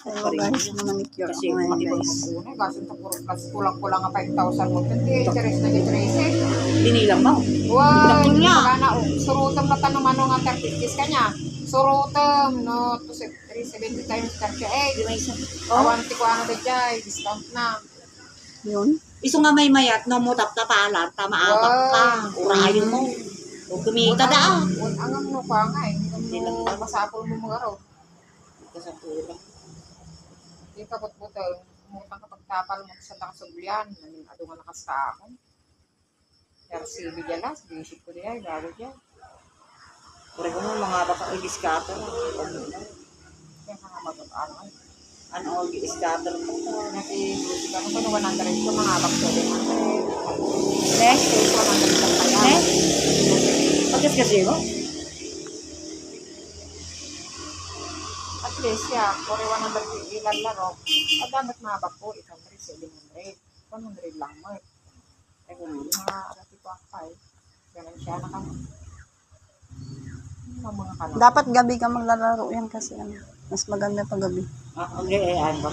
Pero guys, manicure Kasi ako ngayon matibag guys. magkunay. Kasi kulang-kulang nga 5,000 mo. Hindi, interest na interest eh. Binilang mo. Wow, Dakil nga. magana surutom na tanong ano nga 30 kanya. Surutom no to 370 times 38. Di ba isa? Awanti ko ano dayay, discount na. Yun. Iso nga may mayat, no mo taptapalan, tamaabak ka. Urayon mo. O kumita da. Ang ano pa nga eh. Hindi mo masapol mo mga raw. Sa pula. Di ka putputol. Umutang kapag tapal mo sa nakasublian. Namin ado nga nakasta ako. RCB jalas, dinisip ko diyan, gago diyan. Pare ko mo mga baka i-scatter. Kaya nga mag-ano. Ano i-scatter mo? Kasi buti ka nung 100 ko mga abak ko din. Next. Ito 100 lang kaya. Next. Pagkas kasi mo? At least, yeah, for 100 ilan laro, at dapat mabak ko, 800, 700, 100 lang mo. Eh, kung mga arati ko akay, ganun siya na kami. Mga kanak. Dapat gabi ka maglalaro yan kasi ano, mas maganda pag gabi. Okay, ano ba?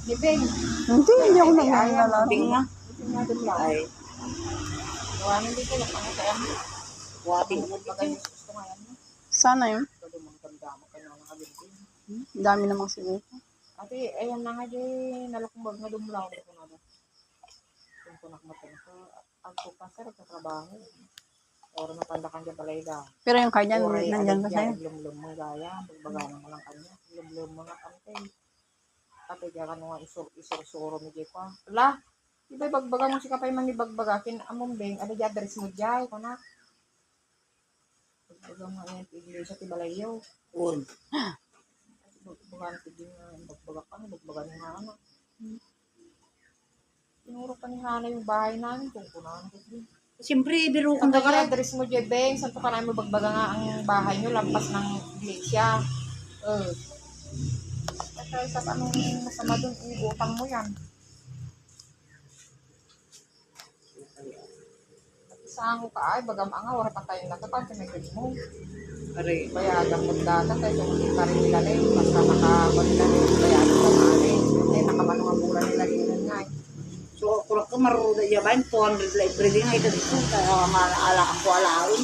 Di Beng, Hindi ako naglalaro. Bing nga. ito nga din lang. Ay, Gawa hindi ko lang pangataya mo. wati mo Bagay dito. gusto nga yan mo. Sana yun. Pwede mong ganda mo kanya nga din. Dami namang siguro. Ate, ayan na nga din, nalakumbag na dumlaw ko na ba. Kung kunak mo ko, ang kupasar sa trabaho. Or napandakan dyan pala ida. Pero yung card yan, nandyan pa sa'yo. Lumlum mo gaya, bagbaganan mo lang kanya. Lumlum mo nga kante. Ate, kaya ka nga isur-suro mo dyan pa. Ala, iba bagbaga mo si kapay man ibagbagakin. Among beng, ada dyan, address mo dyan, kunak. Bagbaga mo nga yung iglesia ti Balayaw. Un. Bagbagan ti din nga, bagbagan nga ano. Tinuro pa ni Hana yung bahay namin kung kunahan ko din. Siyempre, biro Kung kang kaya dagara. address mo dyan, Beng, saan po ka namin magbaga nga ang bahay nyo, lampas ng iglesia. At tayo sa anong masama dun, utang mo yan. At saan ko ka ay, bagam nga, wala pa tayong natapag, pinagod mo. Aray. Bayagan mo data, tayo kung hindi pa rin nila rin, basta nakabalila rin, bayagan mo nga rin. Eh, nakamanong ang mura nila rin nga eh. So, kurang ka maruda yaman, 200 libre din nga ito dito. Kaya maala ko alaon.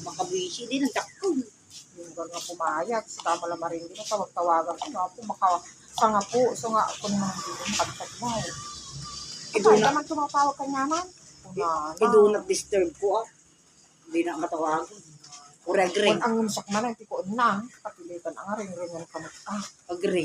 Makabisi din ang takong. Yung nga pumayag, si Kamala Marin din, tawag-tawagan ko nga po, baka sa nga po, so nga ako naman dito, makagtag mo. Ay, naman tumatawag ka naman. Do not disturb ko ah. Hindi na matawagan. Ura Kung green. ang ngumsak man, hindi ko na, kapilitan ang ring-ringan ka mo. Agree.